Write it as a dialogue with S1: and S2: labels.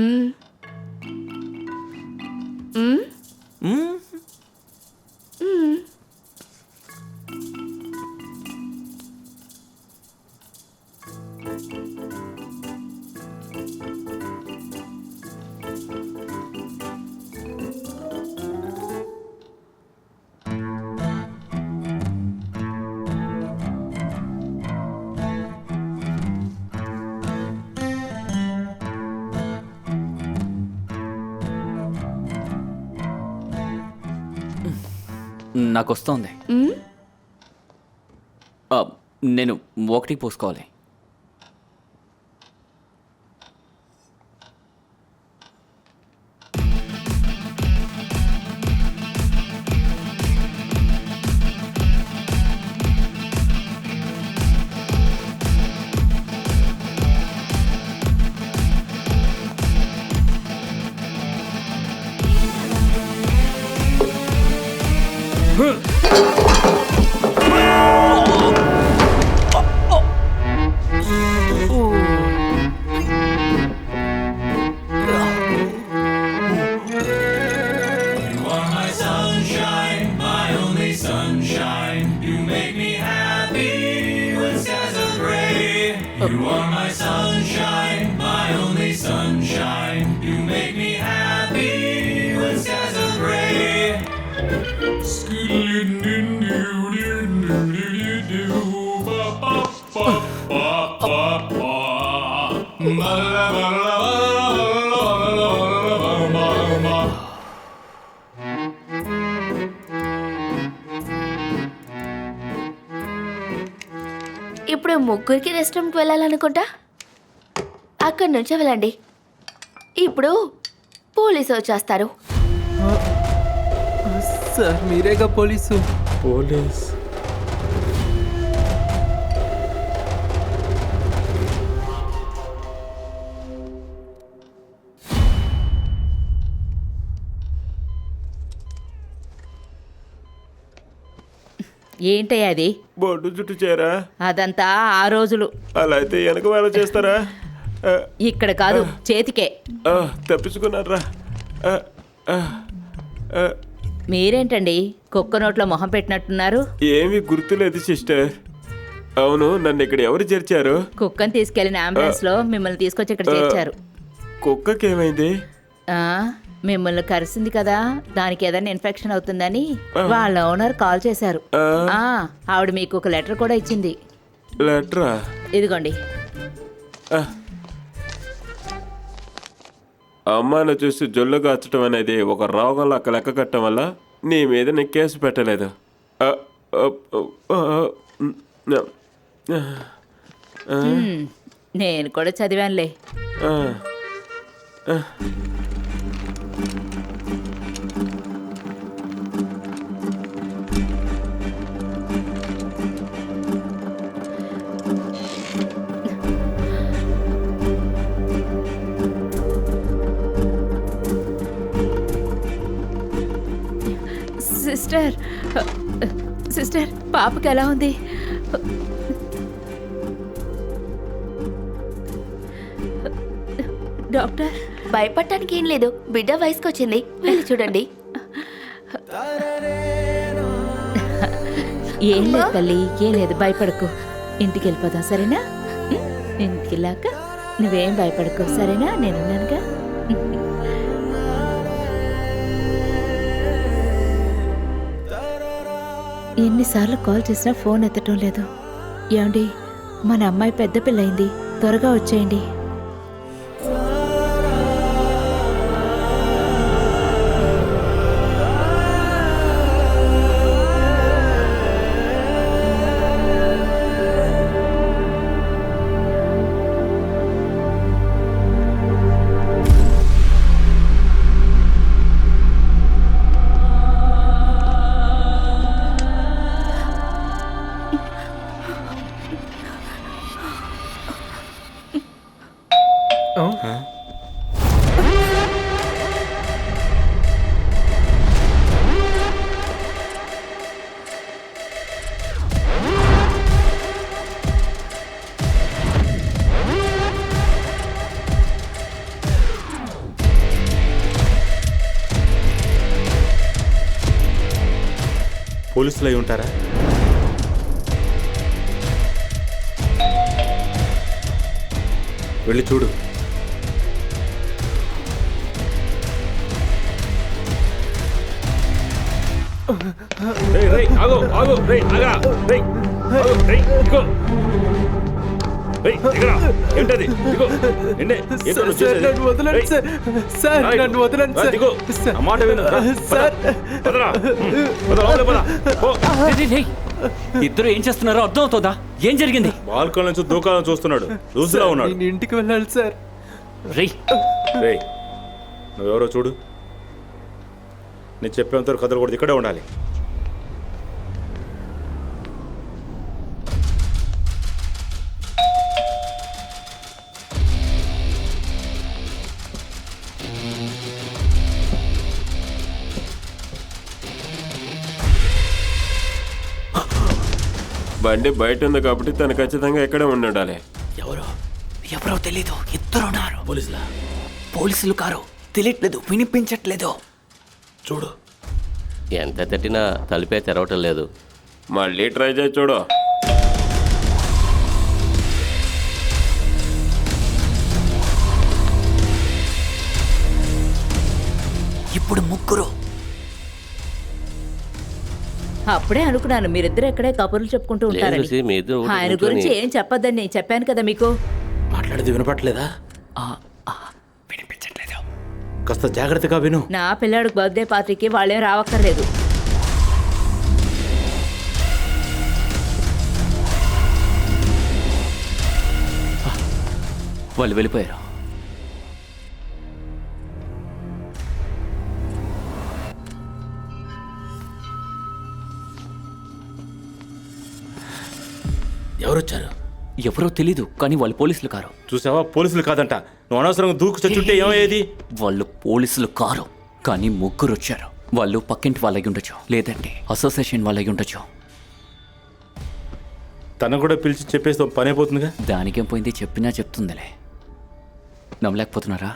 S1: మ్మ్. మ్మ్.
S2: మ్మ్.
S1: మ్మ్.
S2: నాకు వస్తోంది.
S1: మ్మ్.
S2: ఆ, నేను 1 పోసుకోవాలి.
S3: You are my sunshine, my only sunshine. You make me happy when skies are gray.
S1: ఇప్పుడు ముగ్గురికి రెస్ట్ రూమ్కి వెళ్ళాలనుకుంటా. అక్కడి నుంచి వెళ్ళండి. ఇప్పుడు పోలీసు వచ్చేస్తారు.
S4: సార్ మీరేగా పోలీసు.
S5: పోలీస్
S6: ఏంటయ్య అది?
S5: బొడ్డు చుట్టూ చేరా?
S6: అదంతా ఆ రోజులు.
S5: అలా అయితే వెనక వేళ చేస్తారా?
S6: ఇక్కడ కాదు, చేతికే.
S5: తప్పించుకున్నారా?
S6: మీరేంటండి కుక్క నోట్లో మొహం పెట్టినట్టున్నారు?
S5: ఏమీ గుర్తులేదు సిస్టర్. అవును, నన్ను ఇక్కడ ఎవరు చేర్చారు?
S6: కుక్కని తీసుకెళ్లిన అంబులెన్స్ లో మిమ్మల్ని తీసుకొచ్చి ఇక్కడ చేర్చారు.
S5: కుక్కకి ఏమైంది?
S6: మిమ్మల్ని కరిసింది కదా, దానికి ఏదైనా ఇన్ఫెక్షన్ అవుతుందని వాళ్ళ ఓనర్ కాల్ చేశారు. ఆవిడ మీకు ఒక లెటర్ కూడా ఇచ్చింది.
S5: లెటరా?
S6: ఇదిగోండి.
S5: అమ్మాను చూసి జొల్లు కాచడం అనేది ఒక రోగంలో లెక్క కట్టడం వల్ల నీ మీద నీ కేసు పెట్టలేదు.
S6: నేను కూడా చదివానులే. సిస్టర్, సిస్టర్, పాపకి ఎలా ఉంది? డాక్టర్,
S1: భయపడటానికి ఏం లేదు. బిడ్డ వయసుకు వచ్చింది, వెళ్ళి చూడండి.
S6: ఏం లేదు తల్లి, ఏం లేదు, భయపడకు. ఇంటికి వెళ్ళిపోదాం, సరేనా? ఇంటికి వెళ్ళాక నువ్వేం భయపడకు, సరేనా? నేనున్నానుగా. ఎన్నిసార్లు కాల్ చేసినా ఫోన్ ఎత్తటం లేదు. ఏమండి, మన అమ్మాయి పెద్ద పిల్లయింది, త్వరగా వచ్చేయండి.
S7: పోలీసులు అయి ఉంటారా? వెళ్ళి చూడు.
S4: సార్ నన్ను వదలండి సార్. సార్ నన్ను వదలండి సార్. సార్
S2: ఇద్దరు ఏం చేస్తున్నారో అర్థం అవుతుందా? ఏం జరిగింది?
S7: బాల్కన్ నుంచి దూకాలను చూస్తున్నాడు. లూజ్లో ఉన్నాడు.
S4: నేను ఇంటికి వెళ్ళాలి సార్.
S2: రేయ్
S7: రేయ్, నువ్వెవరో చూడు. నేను చెప్పేంత కదలకూడదు, ఇక్కడే ఉండాలి.
S5: బండి బయట ఉంది కాబట్టి తను ఖచ్చితంగా ఇక్కడే ఉండాలి.
S2: ఎవరో తెలీదు. ఇద్దరున్నారు. పోలీసులు కారు. తెలియట్లేదు, వినిపించట్లేదు.
S8: చూడు, ఎంత తట్టినా తలుపే తెరవటం లేదు.
S5: మళ్ళీ ట్రై చేసి చూడు.
S2: ఇప్పుడు ముగ్గురు.
S6: అప్పుడే అనుకున్నాను మీరిద్దరు ఎక్కడే కబుర్లు చెప్పుకుంటూ ఉంటారని.
S8: చూసి మీ ఇద్దరు ఒకటి
S6: ఆయన గురించి
S8: కూర్చొని-
S6: ఏం చెప్పొద్దని నేను చెప్పాను కదా మీకు.
S8: మాట్లాడేది వినపట్లేదా?
S2: వినిపించట్లేదు.
S7: కాస్త జాగ్రత్తగా విను.
S6: నా పిల్లాడికి బర్త్డే పార్టీకి వాళ్ళేం రావక్కర్లేదు.
S2: వాళ్ళు వెళ్ళిపోయారు.
S8: ఎవరొచ్చారు?
S2: ఎవరో తెలీదు, కానీ వాళ్ళు పోలీసులు కారు.
S7: చూసావా, పోలీసులు కాదంట. నువ్వు అనవసరంగా దూకు చచ్చుంటే ఏమయ్యేది?
S2: వాళ్ళు పోలీసులు కారు, కానీ ముగ్గురు వచ్చారు. వాళ్ళు పక్కింటి వాళ్ళకి ఉండొచ్చు, లేదంటే అసోసియేషన్ వాళ్ళకి ఉండొచ్చు.
S7: తను కూడా పిలిచి చెప్పేసి పని అయిపోతుందిగా.
S2: దానికేం పోయింది, చెప్పినా చెప్తుందిలే. నమ్మలేకపోతున్నారా?